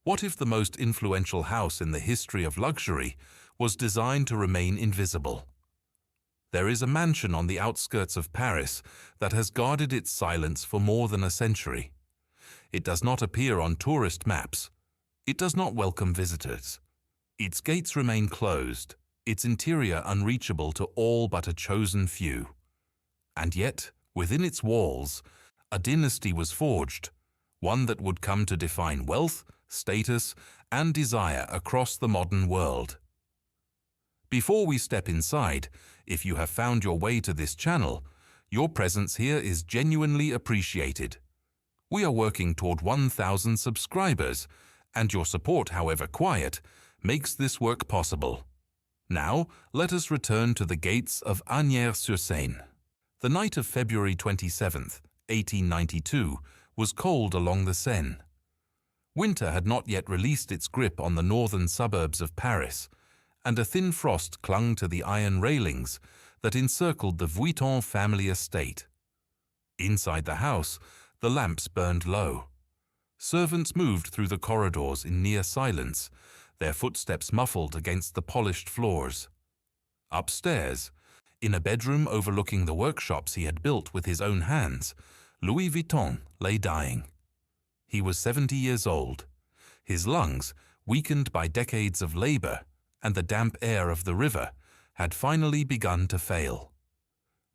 What if the most influential house in the history of luxury was designed to remain invisible? There is a mansion on the outskirts of Paris that has guarded its silence for more than a century. It does not appear on tourist maps. It does not welcome visitors. Its gates remain closed, its interior unreachable to all but a chosen few. And yet, within its walls, a dynasty was forged, one that would come to define wealth, status, and desire across the modern world. Before we step inside, if you have found your way to this channel, your presence here is genuinely appreciated. We are working toward 1,000 subscribers, and your support, however quiet, makes this work possible. Now, let us return to the gates of Asnières-sur-Seine. The night of February 27th, 1892, was cold along the Seine. Winter had not yet released its grip on the northern suburbs of Paris, and a thin frost clung to the iron railings that encircled the Vuitton family estate. Inside the house, the lamps burned low. Servants moved through the corridors in near silence, their footsteps muffled against the polished floors. Upstairs, in a bedroom overlooking the workshops he had built with his own hands, Louis Vuitton lay dying. He was 70 years old. His lungs, weakened by decades of labor and the damp air of the river, had finally begun to fail.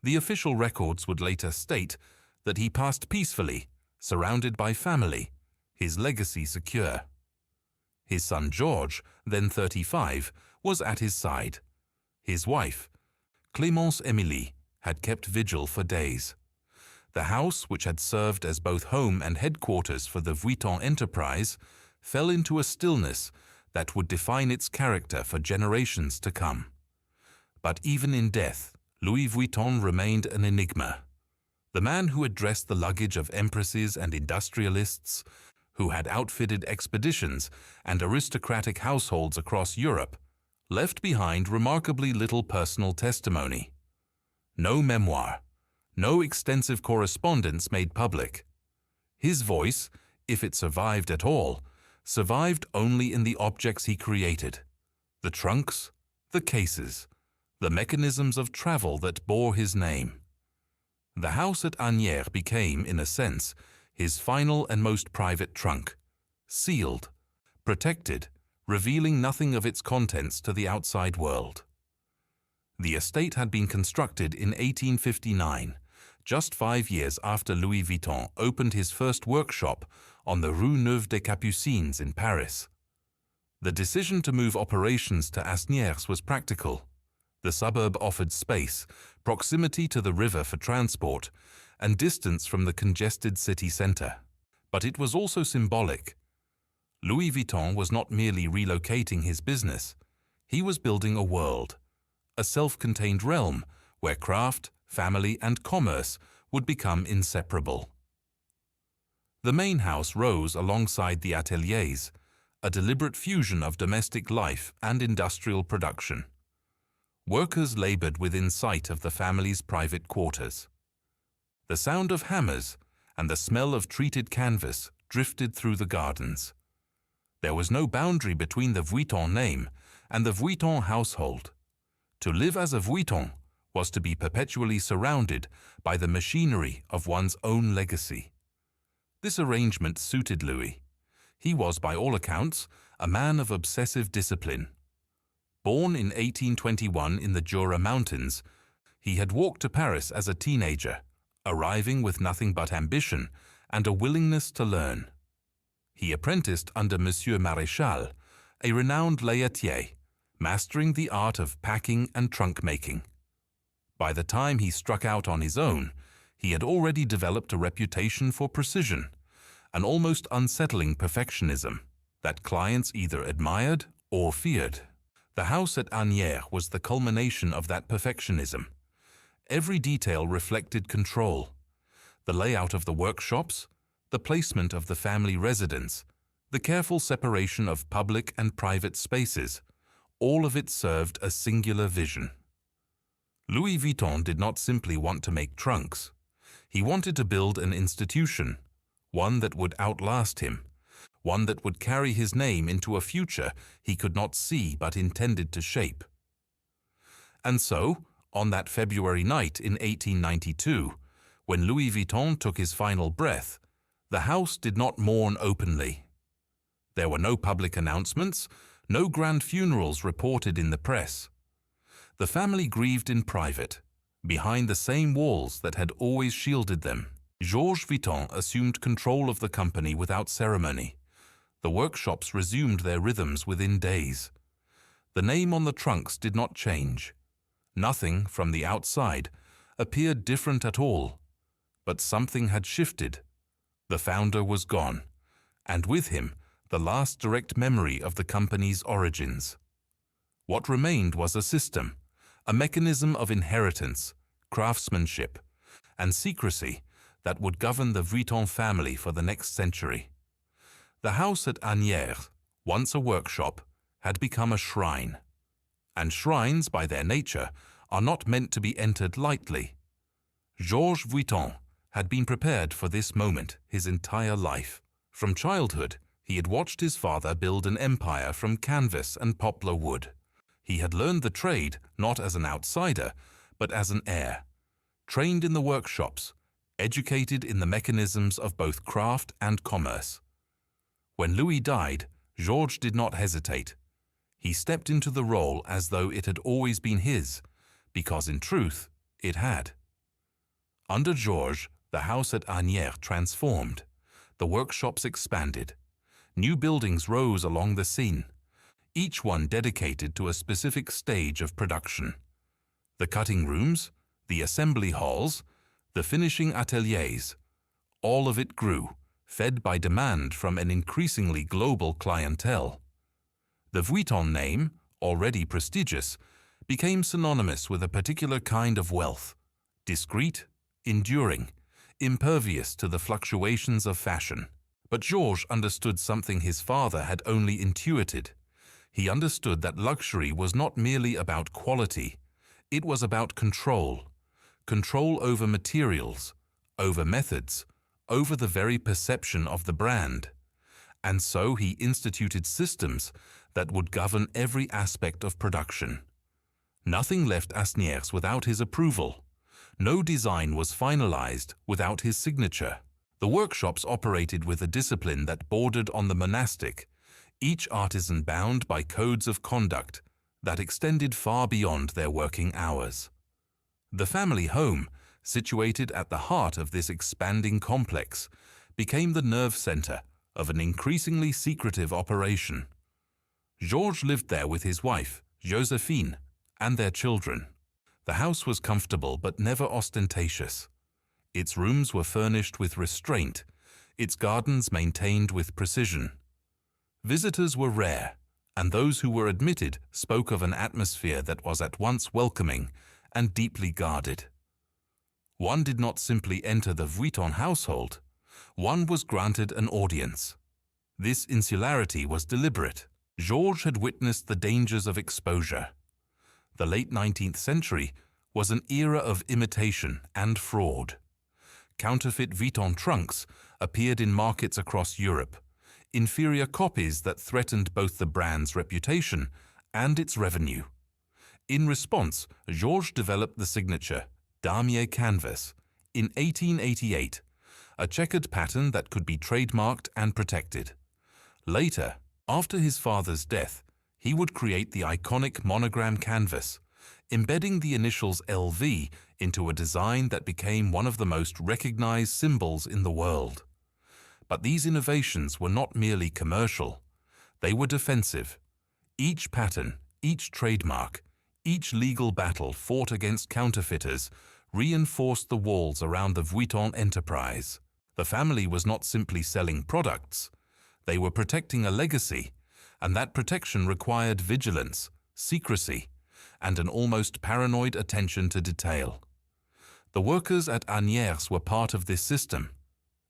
The official records would later state that he passed peacefully, surrounded by family, his legacy secure. His son George, then 35, was at his side. His wife, Clémence Émilie, had kept vigil for days. The house, which had served as both home and headquarters for the Vuitton enterprise, fell into a stillness that would define its character for generations to come. But even in death, Louis Vuitton remained an enigma. The man who had dressed the luggage of empresses and industrialists, who had outfitted expeditions and aristocratic households across Europe, left behind remarkably little personal testimony. No memoir, no extensive correspondence made public. His voice, if it survived at all, survived only in the objects he created: the trunks, the cases, the mechanisms of travel that bore his name. The house at Asnières became, in a sense, his final and most private trunk, sealed, protected, revealing nothing of its contents to the outside world. The estate had been constructed in 1859, just 5 years after Louis Vuitton opened his first workshop on the Rue Neuve des Capucines in Paris. The decision to move operations to Asnières was practical. The suburb offered space, proximity to the river for transport, and distance from the congested city center. But it was also symbolic. Louis Vuitton was not merely relocating his business. He was building a world, a self-contained realm where craft, family, and commerce would become inseparable. The main house rose alongside the ateliers, a deliberate fusion of domestic life and industrial production. Workers labored within sight of the family's private quarters. The sound of hammers and the smell of treated canvas drifted through the gardens. There was no boundary between the Vuitton name and the Vuitton household. To live as a Vuitton was to be perpetually surrounded by the machinery of one's own legacy. This arrangement suited Louis. He was, by all accounts, a man of obsessive discipline. Born in 1821 in the Jura Mountains, he had walked to Paris as a teenager, arriving with nothing but ambition and a willingness to learn. He apprenticed under Monsieur Maréchal, a renowned layetier, mastering the art of packing and trunk-making. By the time he struck out on his own, he had already developed a reputation for precision, an almost unsettling perfectionism that clients either admired or feared. The house at Asnières was the culmination of that perfectionism. Every detail reflected control. The layout of the workshops, the placement of the family residence, the careful separation of public and private spaces, all of it served a singular vision. Louis Vuitton did not simply want to make trunks. He wanted to build an institution, one that would outlast him, one that would carry his name into a future he could not see but intended to shape. And so, on that February night in 1892, when Louis Vuitton took his final breath, the house did not mourn openly. There were no public announcements, no grand funerals reported in the press. The family grieved in private, behind the same walls that had always shielded them. Georges Vuitton assumed control of the company without ceremony. The workshops resumed their rhythms within days. The name on the trunks did not change. Nothing, from the outside, appeared different at all. But something had shifted. The founder was gone, and with him, the last direct memory of the company's origins. What remained was a system, a mechanism of inheritance, craftsmanship, and secrecy that would govern the Vuitton family for the next century. The house at Asnières, once a workshop, had become a shrine. And shrines, by their nature, are not meant to be entered lightly. Georges Vuitton had been prepared for this moment his entire life. From childhood, he had watched his father build an empire from canvas and poplar wood. He had learned the trade not as an outsider, but as an heir, trained in the workshops, educated in the mechanisms of both craft and commerce. When Louis died, Georges did not hesitate. He stepped into the role as though it had always been his, because in truth, it had. Under Georges, the house at Asnières transformed. The workshops expanded. New buildings rose along the Seine, each one dedicated to a specific stage of production. The cutting rooms, the assembly halls, the finishing ateliers, all of it grew, fed by demand from an increasingly global clientele. The Vuitton name, already prestigious, became synonymous with a particular kind of wealth, discreet, enduring, impervious to the fluctuations of fashion. But Georges understood something his father had only intuited. He understood that luxury was not merely about quality, it was about control. Control over materials, over methods, over the very perception of the brand. And so he instituted systems that would govern every aspect of production. Nothing left Asnières without his approval. No design was finalized without his signature. The workshops operated with a discipline that bordered on the monastic, each artisan bound by codes of conduct that extended far beyond their working hours. The family home, situated at the heart of this expanding complex, became the nerve center of an increasingly secretive operation. Georges lived there with his wife, Josephine, and their children. The house was comfortable but never ostentatious. Its rooms were furnished with restraint, its gardens maintained with precision. Visitors were rare, and those who were admitted spoke of an atmosphere that was at once welcoming and deeply guarded. One did not simply enter the Vuitton household, one was granted an audience. This insularity was deliberate. Georges had witnessed the dangers of exposure. The late 19th century was an era of imitation and fraud. Counterfeit Vuitton trunks appeared in markets across Europe, inferior copies that threatened both the brand's reputation and its revenue. In response, Georges developed the signature damier canvas in 1888, a checkered pattern that could be trademarked and protected. Later, after his father's death, he would create the iconic monogram canvas, embedding the initials LV into a design that became one of the most recognized symbols in the world. But these innovations were not merely commercial. They were defensive. Each pattern, each trademark, each legal battle fought against counterfeiters reinforced the walls around the Vuitton enterprise. The family was not simply selling products. They were protecting a legacy, and that protection required vigilance, secrecy, and an almost paranoid attention to detail. The workers at Asnières were part of this system.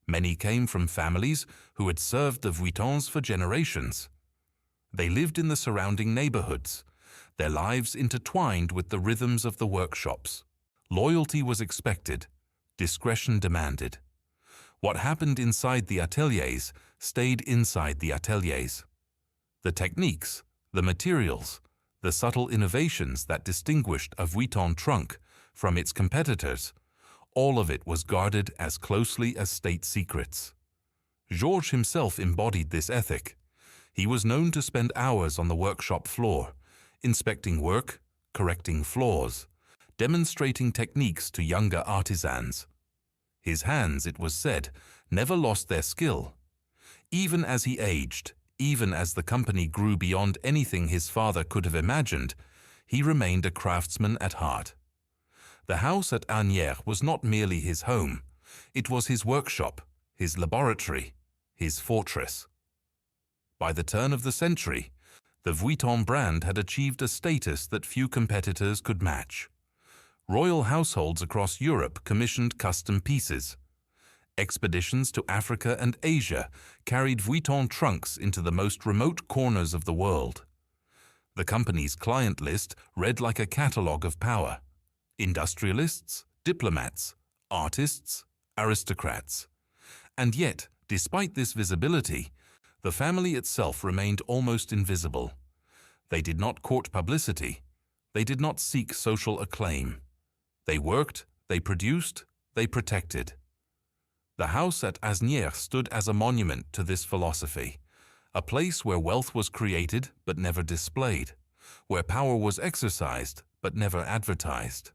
Many came from families who had served the Vuittons for generations. They lived in the surrounding neighborhoods, their lives intertwined with the rhythms of the workshops. Loyalty was expected, discretion demanded. What happened inside the ateliers stayed inside the ateliers. The techniques, the materials, the subtle innovations that distinguished a Vuitton trunk from its competitors, all of it was guarded as closely as state secrets. Georges himself embodied this ethic. He was known to spend hours on the workshop floor, inspecting work, correcting flaws, demonstrating techniques to younger artisans. His hands, it was said, never lost their skill. Even as he aged, even as the company grew beyond anything his father could have imagined, he remained a craftsman at heart. The house at Asnières was not merely his home. It was his workshop, his laboratory, his fortress. By the turn of the century, the Vuitton brand had achieved a status that few competitors could match. Royal households across Europe commissioned custom pieces. Expeditions to Africa and Asia carried Vuitton trunks into the most remote corners of the world. The company's client list read like a catalogue of power: industrialists, diplomats, artists, aristocrats. And yet, despite this visibility, the family itself remained almost invisible. They did not court publicity. They did not seek social acclaim. They worked, they produced, they protected. The house at Asnières stood as a monument to this philosophy, a place where wealth was created but never displayed, where power was exercised but never advertised.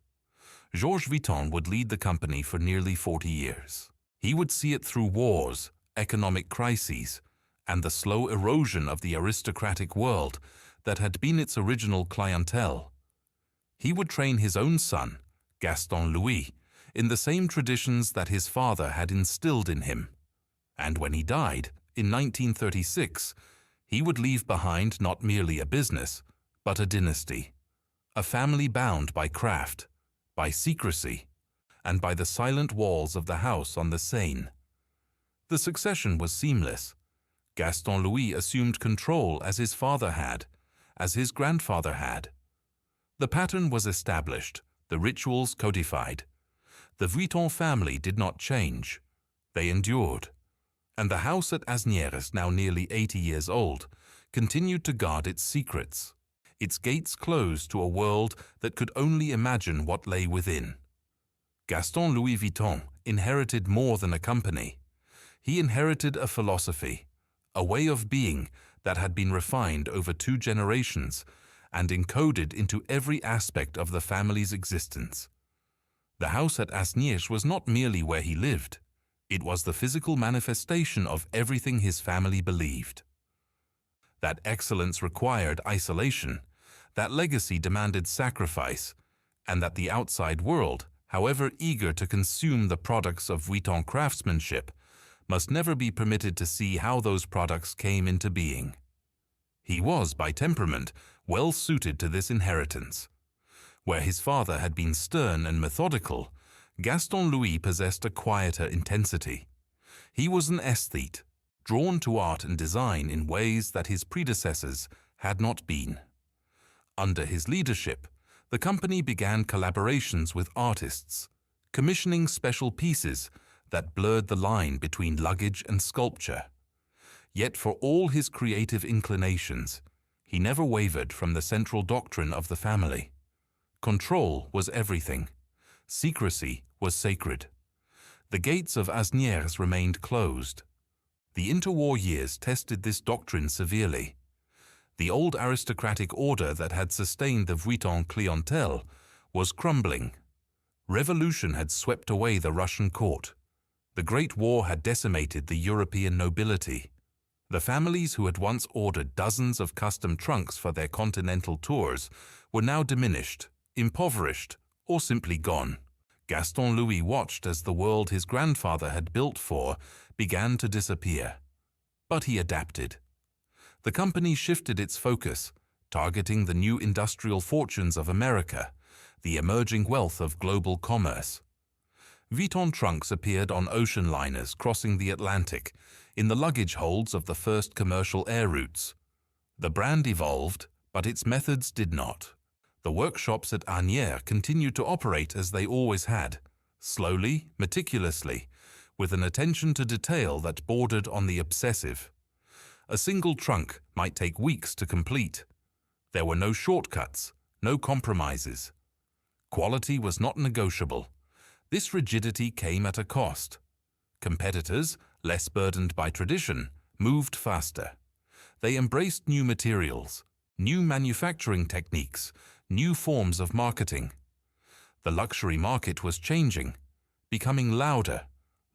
Georges Vuitton would lead the company for nearly 40 years. He would see it through wars, economic crises, and the slow erosion of the aristocratic world that had been its original clientele. He would train his own son, Gaston Louis, in the same traditions that his father had instilled in him. And when he died, in 1936, he would leave behind not merely a business, but a dynasty, a family bound by craft, by secrecy, and by the silent walls of the house on the Seine. The succession was seamless. Gaston Louis assumed control as his father had, as his grandfather had. The pattern was established, the rituals codified. The Vuitton family did not change. They endured. And the house at Asnières, now nearly 80 years old, continued to guard its secrets, its gates closed to a world that could only imagine what lay within. Gaston Louis Vuitton inherited more than a company. He inherited a philosophy, a way of being that had been refined over 2 generations and encoded into every aspect of the family's existence. The house at Asnières was not merely where he lived. It was the physical manifestation of everything his family believed. That excellence required isolation, that legacy demanded sacrifice, and that the outside world, however eager to consume the products of Vuitton craftsmanship, must never be permitted to see how those products came into being. He was, by temperament, well suited to this inheritance. Where his father had been stern and methodical, Gaston Louis possessed a quieter intensity. He was an aesthete, drawn to art and design in ways that his predecessors had not been. Under his leadership, the company began collaborations with artists, commissioning special pieces that blurred the line between luggage and sculpture. Yet for all his creative inclinations, he never wavered from the central doctrine of the family. Control was everything. Secrecy was sacred. The gates of Asnières remained closed. The interwar years tested this doctrine severely. The old aristocratic order that had sustained the Vuitton clientele was crumbling. Revolution had swept away the Russian court. The Great War had decimated the European nobility. The families who had once ordered dozens of custom trunks for their continental tours were now diminished, impoverished, or simply gone. Gaston Louis watched as the world his grandfather had built for began to disappear. But he adapted. The company shifted its focus, targeting the new industrial fortunes of America, the emerging wealth of global commerce. Vuitton trunks appeared on ocean liners crossing the Atlantic, in the luggage holds of the first commercial air routes. The brand evolved, but its methods did not. The workshops at Asnières continued to operate as they always had, slowly, meticulously, with an attention to detail that bordered on the obsessive. A single trunk might take weeks to complete. There were no shortcuts, no compromises. Quality was not negotiable. This rigidity came at a cost. Competitors, less burdened by tradition, moved faster. They embraced new materials, new manufacturing techniques, new forms of marketing. The luxury market was changing, becoming louder,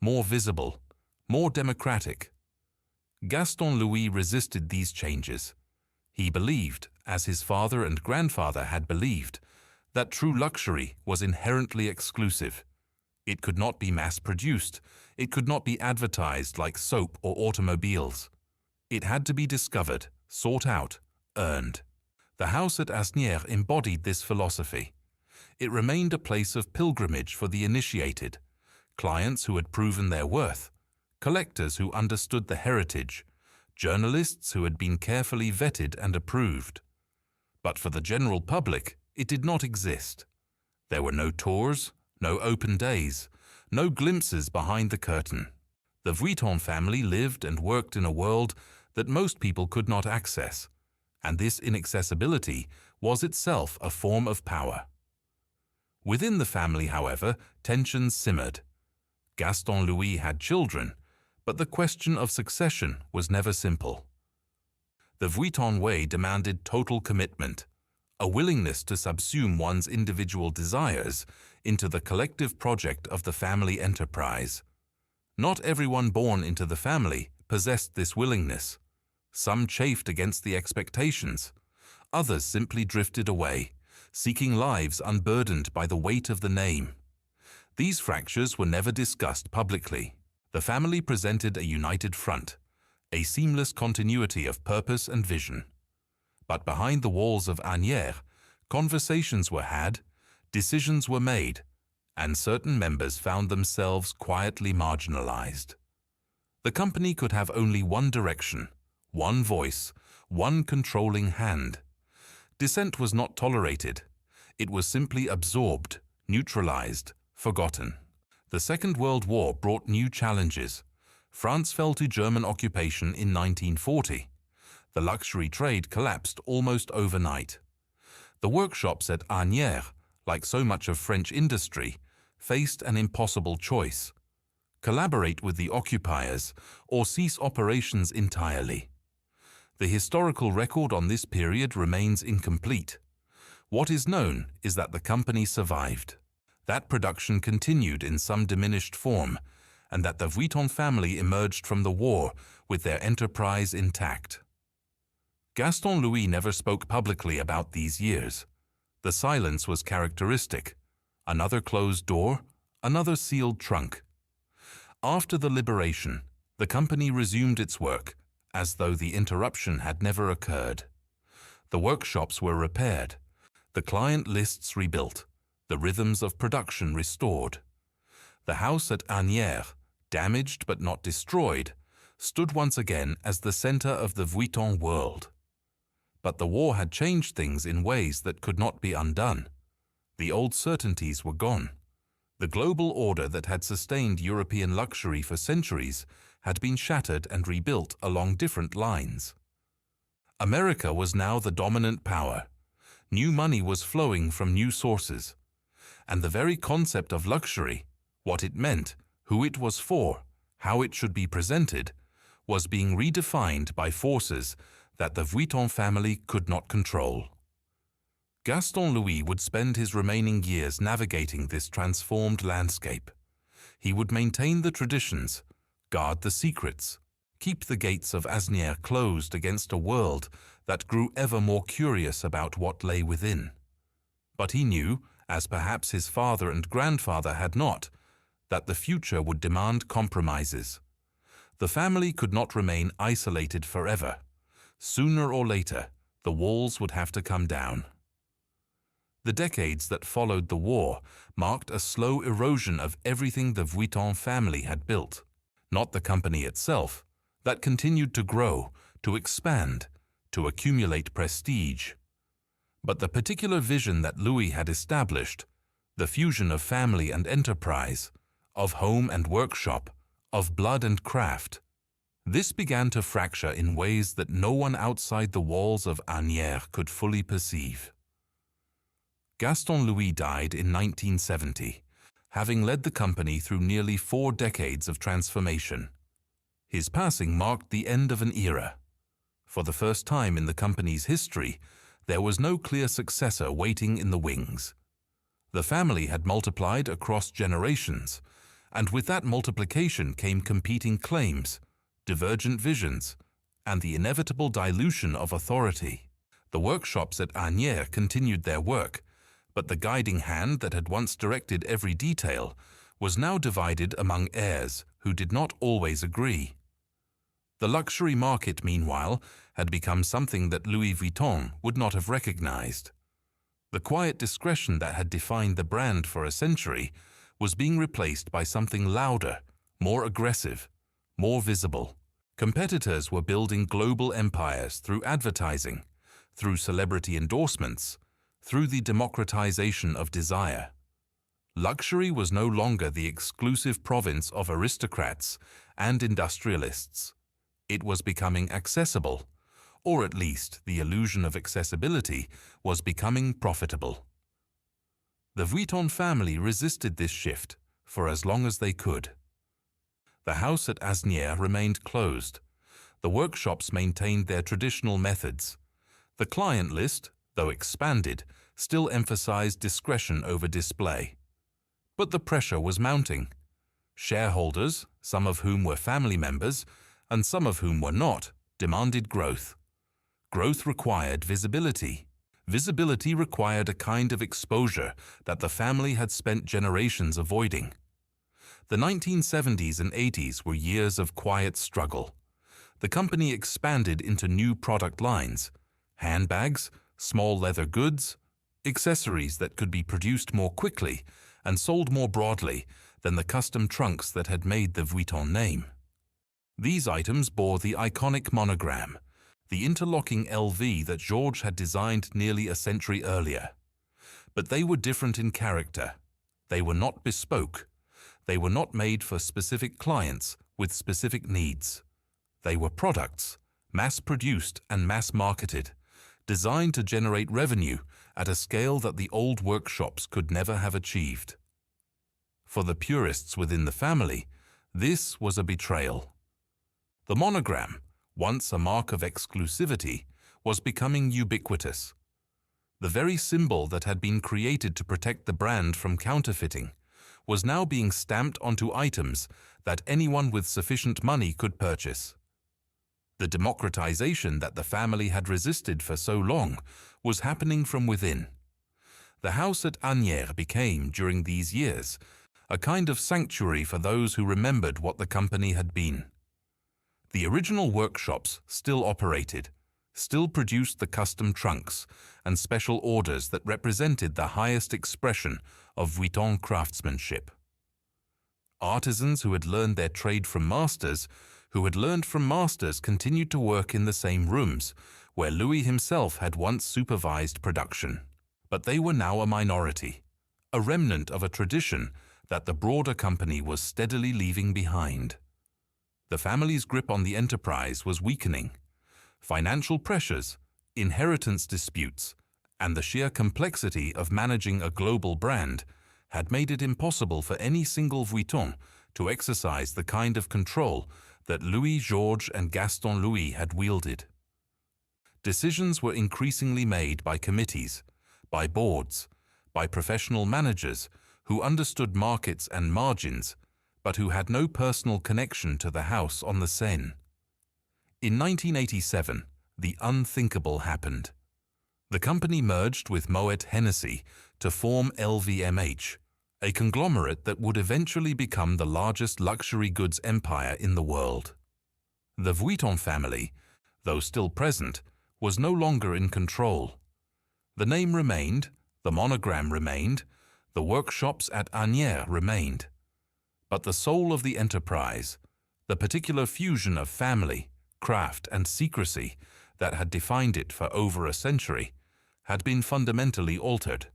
more visible, more democratic. Gaston Louis resisted these changes. He believed, as his father and grandfather had believed, that true luxury was inherently exclusive. It could not be mass-produced. It could not be advertised like soap or automobiles. It had to be discovered, sought out, earned. The house at Asnières embodied this philosophy. It remained a place of pilgrimage for the initiated, clients who had proven their worth, collectors who understood the heritage, journalists who had been carefully vetted and approved. But for the general public, it did not exist. There were no tours, no open days, no glimpses behind the curtain. The Vuitton family lived and worked in a world that most people could not access, and this inaccessibility was itself a form of power. Within the family, however, tensions simmered. Gaston Louis had children, but the question of succession was never simple. The Vuitton way demanded total commitment, a willingness to subsume one's individual desires into the collective project of the family enterprise. Not everyone born into the family possessed this willingness. Some chafed against the expectations. Others simply drifted away, seeking lives unburdened by the weight of the name. These fractures were never discussed publicly. The family presented a united front, a seamless continuity of purpose and vision. But behind the walls of Asnières, conversations were had, decisions were made, and certain members found themselves quietly marginalized. The company could have only one direction, one voice, one controlling hand. Dissent was not tolerated. It was simply absorbed, neutralized, forgotten. The Second World War brought new challenges. France fell to German occupation in 1940. The luxury trade collapsed almost overnight. The workshops at Asnières, like so much of French industry, faced an impossible choice: collaborate with the occupiers or cease operations entirely. The historical record on this period remains incomplete. What is known is that the company survived, that production continued in some diminished form, and that the Vuitton family emerged from the war with their enterprise intact. Gaston Louis never spoke publicly about these years. The silence was characteristic. Another closed door, another sealed trunk. After the liberation, the company resumed its work, as though the interruption had never occurred. The workshops were repaired, the client lists rebuilt, the rhythms of production restored. The house at Asnières, damaged but not destroyed, stood once again as the center of the Vuitton world. But the war had changed things in ways that could not be undone. The old certainties were gone. The global order that had sustained European luxury for centuries had been shattered and rebuilt along different lines. America was now the dominant power. New money was flowing from new sources. And the very concept of luxury, what it meant, who it was for, how it should be presented, was being redefined by forces that the Vuitton family could not control. Gaston Louis would spend his remaining years navigating this transformed landscape. He would maintain the traditions, guard the secrets, keep the gates of Asnières closed against a world that grew ever more curious about what lay within. But he knew, as perhaps his father and grandfather had not, that the future would demand compromises. The family could not remain isolated forever. Sooner or later, the walls would have to come down. The decades that followed the war marked a slow erosion of everything the Vuitton family had built. Not the company itself, that continued to grow, to expand, to accumulate prestige. But the particular vision that Louis had established, the fusion of family and enterprise, of home and workshop, of blood and craft. This began to fracture in ways that no one outside the walls of Asnières could fully perceive. Gaston Louis died in 1970, having led the company through nearly 4 decades of transformation. His passing marked the end of an era. For the first time in the company's history, there was no clear successor waiting in the wings. The family had multiplied across generations, and with that multiplication came competing claims, divergent visions, and the inevitable dilution of authority. The workshops at Asnières continued their work, but the guiding hand that had once directed every detail was now divided among heirs who did not always agree. The luxury market, meanwhile, had become something that Louis Vuitton would not have recognized. The quiet discretion that had defined the brand for a century was being replaced by something louder, more aggressive, more visible. Competitors were building global empires through advertising, through celebrity endorsements, through the democratization of desire. Luxury was no longer the exclusive province of aristocrats and industrialists. It was becoming accessible, or at least the illusion of accessibility was becoming profitable. The Vuitton family resisted this shift for as long as they could. The house at Asnières remained closed. The workshops maintained their traditional methods. The client list, though expanded, still emphasized discretion over display. But the pressure was mounting. Shareholders, some of whom were family members, and some of whom were not, demanded growth. Growth required visibility. Visibility required a kind of exposure that the family had spent generations avoiding. The 1970s and 80s were years of quiet struggle. The company expanded into new product lines, handbags, small leather goods, accessories that could be produced more quickly and sold more broadly than the custom trunks that had made the Vuitton name. These items bore the iconic monogram, the interlocking LV that Georges had designed nearly a century earlier. But they were different in character. They were not bespoke. They were not made for specific clients with specific needs. They were products, mass-produced and mass-marketed, designed to generate revenue at a scale that the old workshops could never have achieved. For the purists within the family, this was a betrayal. The monogram, once a mark of exclusivity, was becoming ubiquitous. The very symbol that had been created to protect the brand from counterfeiting was now being stamped onto items that anyone with sufficient money could purchase. The democratization that the family had resisted for so long was happening from within. The house at Asnières became, during these years, a kind of sanctuary for those who remembered what the company had been. The original workshops still operated, still produced the custom trunks and special orders that represented the highest expression of Vuitton craftsmanship. Artisans who had learned their trade from masters, continued to work in the same rooms where Louis himself had once supervised production. But they were now a minority, a remnant of a tradition that the broader company was steadily leaving behind. The family's grip on the enterprise was weakening. Financial pressures, inheritance disputes, and the sheer complexity of managing a global brand had made it impossible for any single Vuitton to exercise the kind of control that Louis, Georges, and Gaston Louis had wielded. Decisions were increasingly made by committees, by boards, by professional managers who understood markets and margins, but who had no personal connection to the house on the Seine. In 1987, the unthinkable happened. The company merged with Moet Hennessy to form LVMH, a conglomerate that would eventually become the largest luxury goods empire in the world. The Vuitton family, though still present, was no longer in control. The name remained, the monogram remained, the workshops at Asnières remained. But the soul of the enterprise, the particular fusion of family, craft, and secrecy that had defined it for over a century, had been fundamentally altered.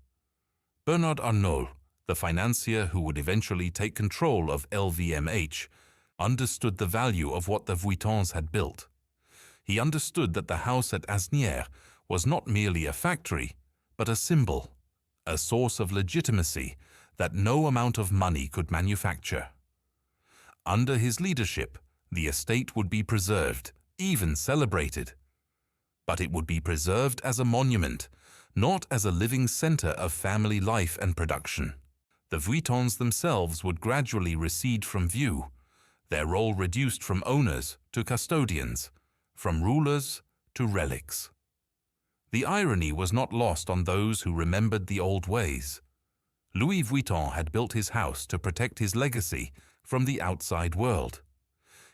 Bernard Arnault, the financier who would eventually take control of LVMH, understood the value of what the Vuittons had built. He understood that the house at Asnières was not merely a factory, but a symbol, a source of legitimacy that no amount of money could manufacture. Under his leadership, the estate would be preserved, even celebrated. But it would be preserved as a monument, not as a living center of family life and production. The Vuittons themselves would gradually recede from view, their role reduced from owners to custodians, from rulers to relics. The irony was not lost on those who remembered the old ways. Louis Vuitton had built his house to protect his legacy from the outside world.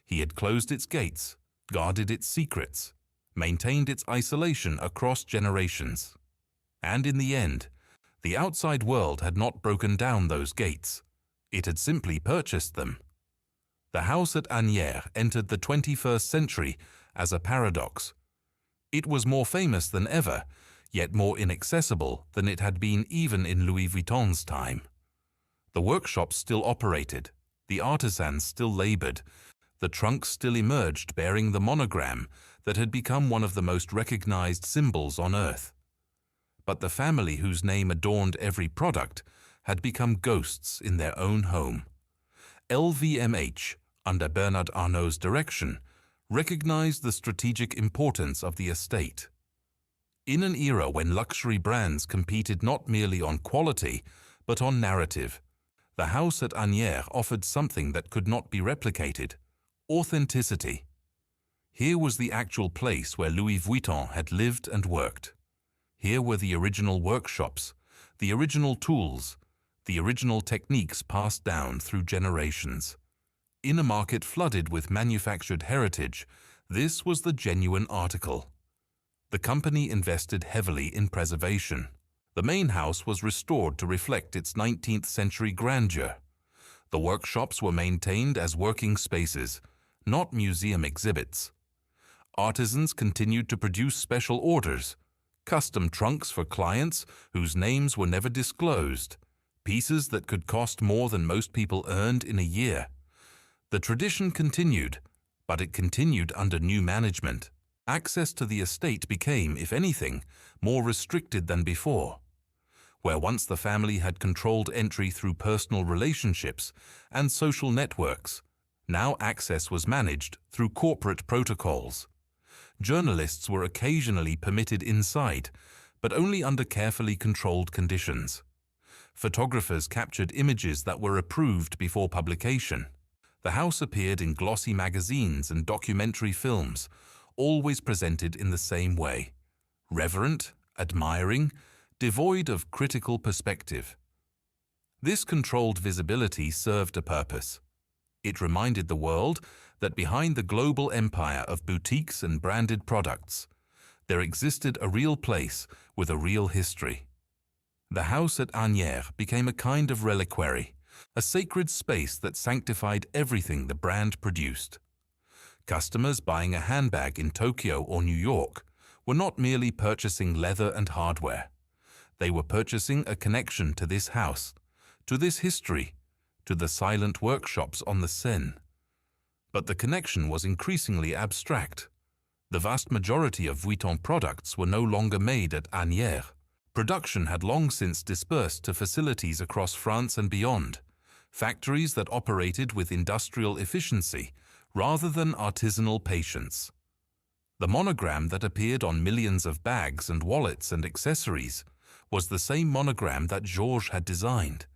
He had closed its gates, guarded its secrets, maintained its isolation across generations. And in the end, the outside world had not broken down those gates. It had simply purchased them. The house at Asnières entered the 21st century as a paradox. It was more famous than ever, yet more inaccessible than it had been even in Louis Vuitton's time. The workshops still operated, the artisans still labored, the trunks still emerged bearing the monogram that had become one of the most recognized symbols on earth. But the family whose name adorned every product had become ghosts in their own home. LVMH, under Bernard Arnault's direction, recognized the strategic importance of the estate. In an era when luxury brands competed not merely on quality, but on narrative, the house at Asnières offered something that could not be replicated: authenticity. Here was the actual place where Louis Vuitton had lived and worked. Here were the original workshops, the original tools, the original techniques passed down through generations. In a market flooded with manufactured heritage, this was the genuine article. The company invested heavily in preservation. The main house was restored to reflect its 19th century grandeur. The workshops were maintained as working spaces, not museum exhibits. Artisans continued to produce special orders, custom trunks for clients whose names were never disclosed, pieces that could cost more than most people earned in a year. The tradition continued, but it continued under new management. Access to the estate became, if anything, more restricted than before. Where once the family had controlled entry through personal relationships and social networks, now access was managed through corporate protocols. Journalists were occasionally permitted inside, but only under carefully controlled conditions. Photographers captured images that were approved before publication. The house appeared in glossy magazines and documentary films, always presented in the same way: reverent, admiring, devoid of critical perspective. This controlled visibility served a purpose. It reminded the world that behind the global empire of boutiques and branded products, there existed a real place with a real history. The house at Asnières became a kind of reliquary, a sacred space that sanctified everything the brand produced. Customers buying a handbag in Tokyo or New York were not merely purchasing leather and hardware. They were purchasing a connection to this house, to this history, to the silent workshops on the Seine. But the connection was increasingly abstract. The vast majority of Vuitton products were no longer made at Asnières. Production had long since dispersed to facilities across France and beyond, factories that operated with industrial efficiency rather than artisanal patience. The monogram that appeared on millions of bags and wallets and accessories was the same monogram that Georges had designed,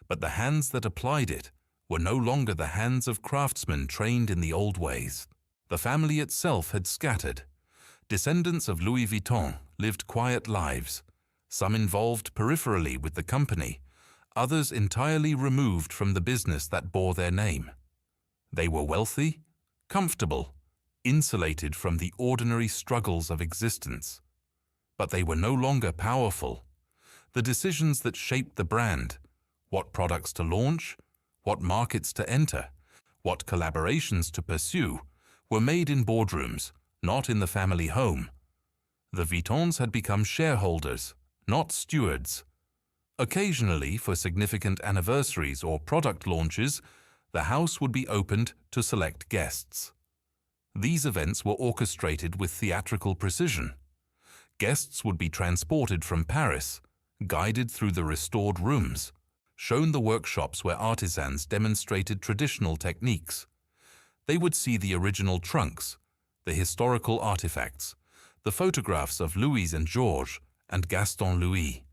but the hands that applied it were no longer the hands of craftsmen trained in the old ways. The family itself had scattered. Descendants of Louis Vuitton lived quiet lives, some involved peripherally with the company, others entirely removed from the business that bore their name. They were wealthy, comfortable, insulated from the ordinary struggles of existence. But they were no longer powerful. The decisions that shaped the brand, what products to launch, what markets to enter, what collaborations to pursue, were made in boardrooms, not in the family home. The Vuittons had become shareholders, not stewards. Occasionally, for significant anniversaries or product launches, The house would be opened to select guests. These events were orchestrated with theatrical precision. Guests would be transported from Paris, guided through the restored rooms, shown the workshops where artisans demonstrated traditional techniques. They would see the original trunks, the historical artifacts, the photographs of Louis and Georges and Gaston Louis.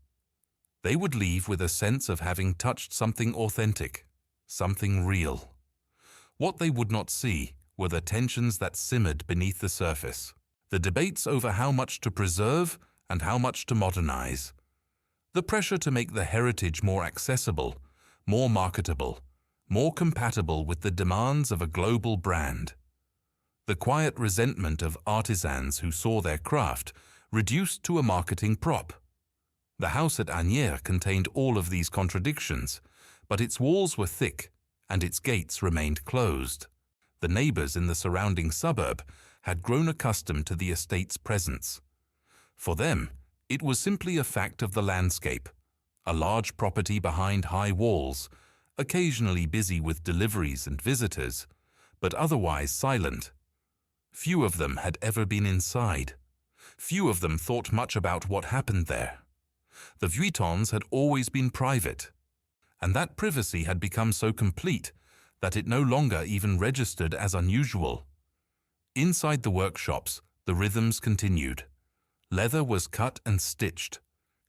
They would leave with a sense of having touched something authentic, something real. What they would not see were the tensions that simmered beneath the surface, the debates over how much to preserve and how much to modernize, the pressure to make the heritage more accessible, more marketable, more compatible with the demands of a global brand, the quiet resentment of artisans who saw their craft reduced to a marketing prop. The house at Asnières contained all of these contradictions, but its walls were thick and its gates remained closed. The neighbors in the surrounding suburb had grown accustomed to the estate's presence. For them, it was simply a fact of the landscape, a large property behind high walls, occasionally busy with deliveries and visitors, but otherwise silent. Few of them had ever been inside. Few of them thought much about what happened there. The Vuittons had always been private, and that privacy had become so complete that it no longer even registered as unusual. Inside the workshops, the rhythms continued. Leather was cut and stitched.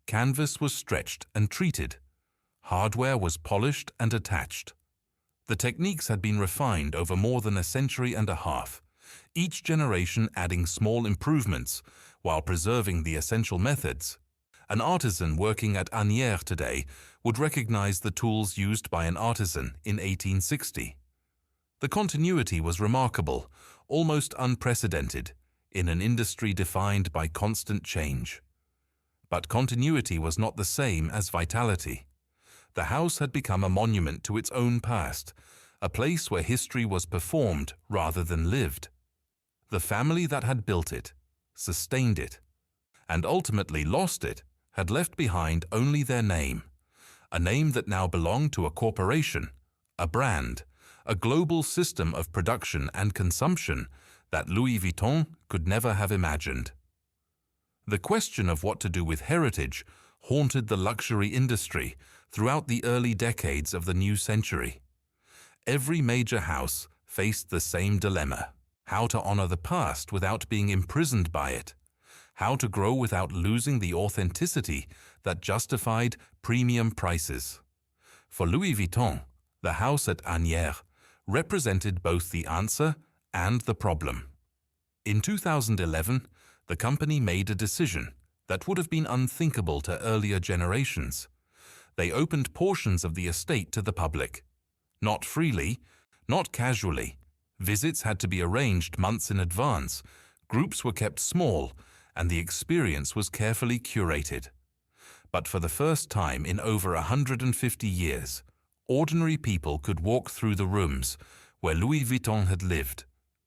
Canvas was stretched and treated. Hardware was polished and attached. The techniques had been refined over more than a century and a half, each generation adding small improvements while preserving the essential methods. An artisan working at Asnières today would recognize the tools used by an artisan in 1860. The continuity was remarkable, almost unprecedented, in an industry defined by constant change. But continuity was not the same as vitality. The house had become a monument to its own past, a place where history was performed rather than lived. The family that had built it, sustained it, and ultimately lost it, had left behind only their name, a name that now belonged to a corporation, a brand, a global system of production and consumption that Louis Vuitton could never have imagined. The question of what to do with heritage haunted the luxury industry throughout the early decades of the new century. Every major house faced the same dilemma: how to honor the past without being imprisoned by it, how to grow without losing the authenticity that justified premium prices. For Louis Vuitton, the house at Asnières represented both the answer and the problem. In 2011, the company made a decision that would have been unthinkable to earlier generations. They opened portions of the estate to the public. Not freely, not casually. Visits had to be arranged months in advance, groups were kept small, and the experience was carefully curated. But for the first time in over 150 years, ordinary people could walk through the rooms where Louis Vuitton had lived,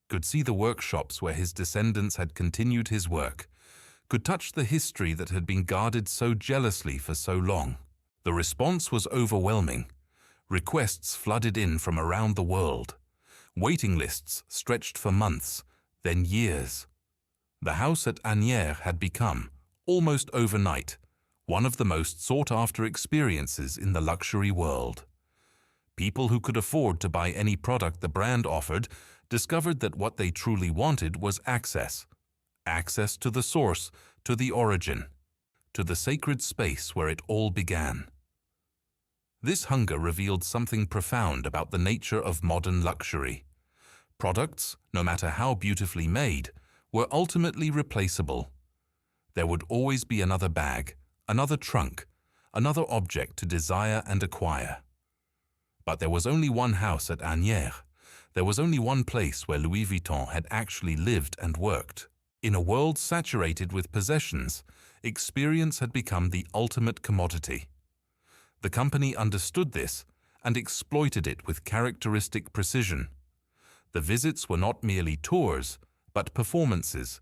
could see the workshops where his descendants had continued his work, could touch the history that had been guarded so jealously for so long. The response was overwhelming. Requests flooded in from around the world. Waiting lists stretched for months, then years. The house at Asnières had become, almost overnight, one of the most sought-after experiences in the luxury world. People who could afford to buy any product the brand offered discovered that what they truly wanted was access. Access to the source, to the origin, to the sacred space where it all began. This hunger revealed something profound about the nature of modern luxury. Products, no matter how beautifully made, were ultimately replaceable. There would always be another bag, another trunk, another object to desire and acquire. But there was only one house at Asnières. There was only one place where Louis Vuitton had actually lived and worked. In a world saturated with possessions, experience had become the ultimate commodity. The company understood this and exploited it with characteristic precision. The visits were not merely tours, but performances,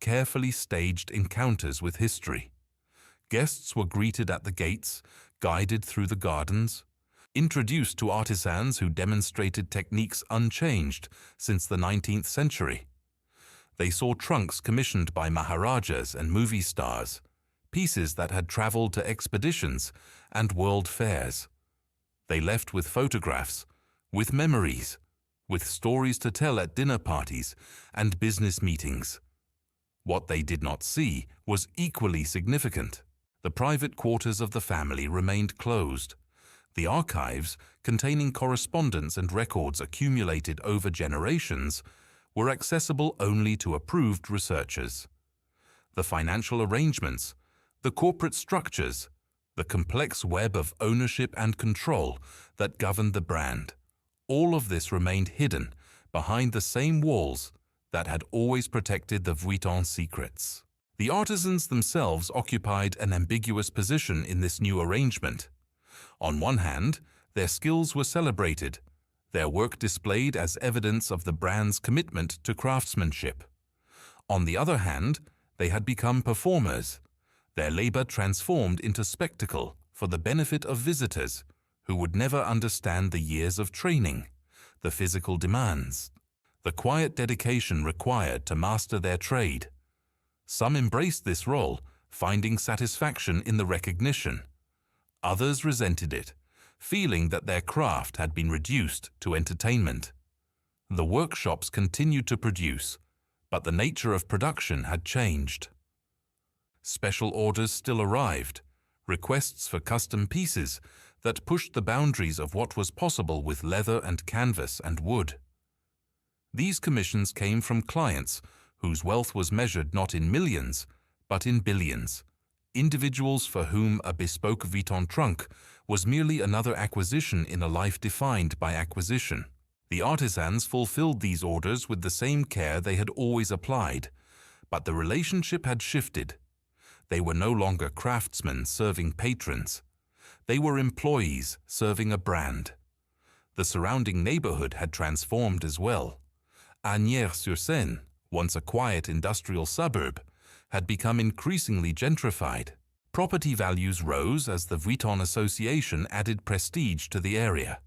carefully staged encounters with history. Guests were greeted at the gates, guided through the gardens. introduced to artisans who demonstrated techniques unchanged since the 19th century. They saw trunks commissioned by Maharajas and movie stars, pieces that had traveled to expeditions and world fairs. They left with photographs, with memories, with stories to tell at dinner parties and business meetings. What they did not see was equally significant. The private quarters of the family remained closed. The archives, containing correspondence and records accumulated over generations, were accessible only to approved researchers. The financial arrangements, the corporate structures, the complex web of ownership and control that governed the brand, all of this remained hidden behind the same walls that had always protected the Vuitton secrets. The artisans themselves occupied an ambiguous position in this new arrangement. On one hand, their skills were celebrated, their work displayed as evidence of the brand's commitment to craftsmanship. On the other hand, they had become performers, their labor transformed into spectacle for the benefit of visitors who would never understand the years of training, the physical demands, the quiet dedication required to master their trade. Some embraced this role, finding satisfaction in the recognition. Others resented it, feeling that their craft had been reduced to entertainment. The workshops continued to produce, but the nature of production had changed. Special orders still arrived, requests for custom pieces that pushed the boundaries of what was possible with leather and canvas and wood. These commissions came from clients whose wealth was measured not in millions, but in billions, individuals for whom a bespoke Vuitton trunk was merely another acquisition in a life defined by acquisition. The artisans fulfilled these orders with the same care they had always applied, but the relationship had shifted. They were no longer craftsmen serving patrons. They were employees serving a brand. The surrounding neighborhood had transformed as well. Asnières-sur-Seine, once a quiet industrial suburb, had become increasingly gentrified. Property values rose as the Vuitton Association added prestige to the area.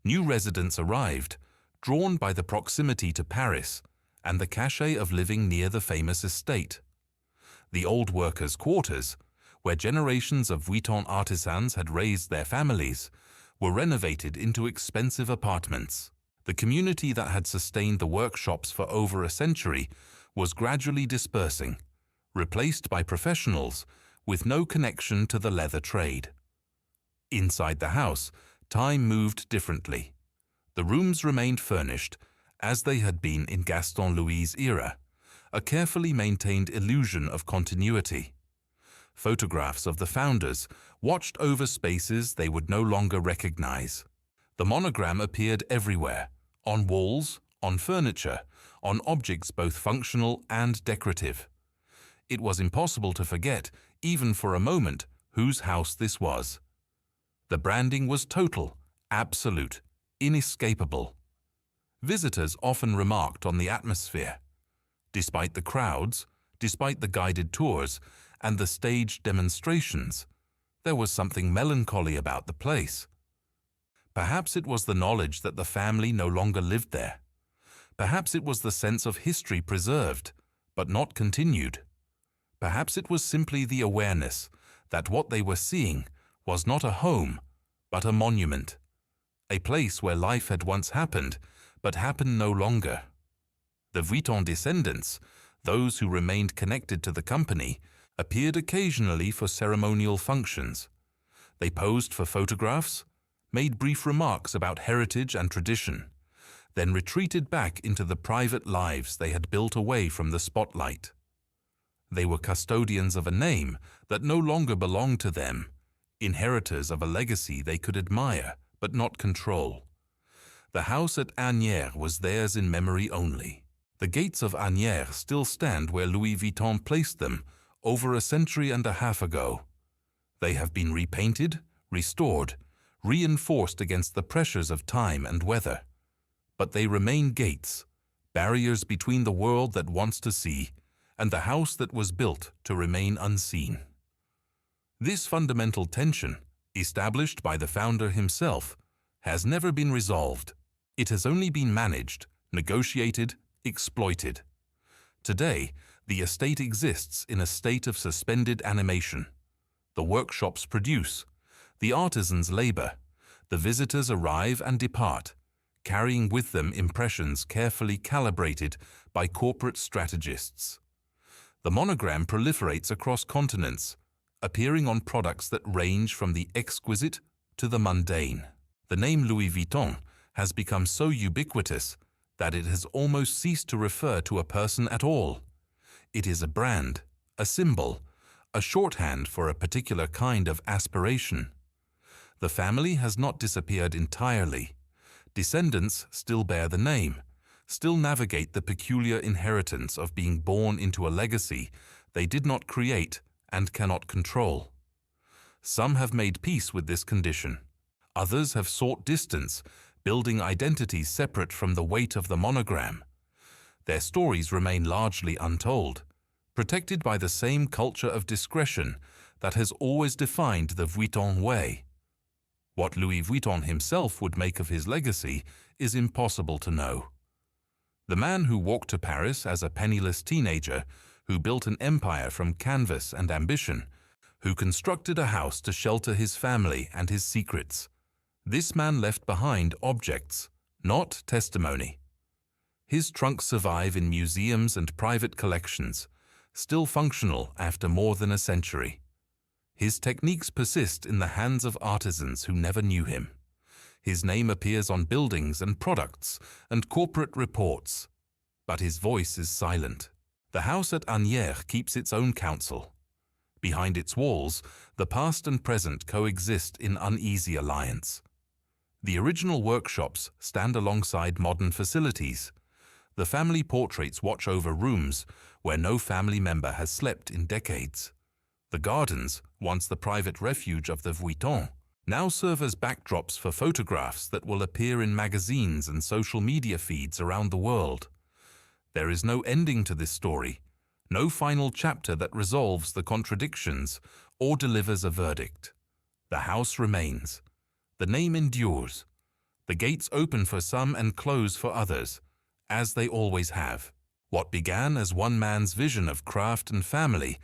New residents arrived, drawn by the proximity to Paris and the cachet of living near the famous estate. The old workers' quarters, where generations of Vuitton artisans had raised their families, were renovated into expensive apartments. The community that had sustained the workshops for over a century was gradually dispersing, replaced by professionals with no connection to the leather trade. Inside the house, time moved differently. The rooms remained furnished, as they had been in Gaston Louis' era, a carefully maintained illusion of continuity. Photographs of the founders watched over spaces they would no longer recognize. The monogram appeared everywhere, on walls, on furniture, on objects both functional and decorative. It was impossible to forget, even for a moment, whose house this was. The branding was total, absolute, inescapable. Visitors often remarked on the atmosphere. Despite the crowds, despite the guided tours, and the staged demonstrations, there was something melancholy about the place. Perhaps it was the knowledge that the family no longer lived there. Perhaps it was the sense of history preserved, but not continued. Perhaps it was simply the awareness that what they were seeing was not a home, but a monument, a place where life had once happened, but happened no longer. The Vuitton descendants, those who remained connected to the company, appeared occasionally for ceremonial functions. They posed for photographs, made brief remarks about heritage and tradition, then retreated back into the private lives they had built away from the spotlight. They were custodians of a name that no longer belonged to them, inheritors of a legacy they could admire but not control. The house at Asnières was theirs in memory only. The gates of Asnières still stand where Louis Vuitton placed them over a century and a half ago. They have been repainted, restored, reinforced against the pressures of time and weather. But they remain gates, barriers between the world that wants to see and the house that was built to remain unseen. This fundamental tension, established by the founder himself, has never been resolved. It has only been managed, negotiated, exploited. Today, the estate exists in a state of suspended animation. The workshops produce, the artisans labor, the visitors arrive and depart, carrying with them impressions carefully calibrated by corporate strategists. The monogram proliferates across continents, appearing on products that range from the exquisite to the mundane. The name Louis Vuitton has become so ubiquitous that it has almost ceased to refer to a person at all. It is a brand, a symbol, a shorthand for a particular kind of aspiration. The family has not disappeared entirely. Descendants still bear the name, still navigate the peculiar inheritance of being born into a legacy they did not create and cannot control. Some have made peace with this condition. Others have sought distance, building identities separate from the weight of the monogram. Their stories remain largely untold, protected by the same culture of discretion that has always defined the Vuitton way. What Louis Vuitton himself would make of his legacy is impossible to know. The man who walked to Paris as a penniless teenager, who built an empire from canvas and ambition, who constructed a house to shelter his family and his secrets. This man left behind objects, not testimony. His trunks survive in museums and private collections, still functional after more than a century. His techniques persist in the hands of artisans who never knew him. His name appears on buildings and products and corporate reports, but his voice is silent. The house at Asnières keeps its own counsel. Behind its walls, the past and present coexist in uneasy alliance. The original workshops stand alongside modern facilities. The family portraits watch over rooms where no family member has slept in decades. The gardens, once the private refuge of the Vuitton, now serve as backdrops for photographs that will appear in magazines and social media feeds around the world. There is no ending to this story, no final chapter that resolves the contradictions or delivers a verdict. The house remains. The name endures. The gates open for some and close for others, as they always have. What began as one man's vision of craft and family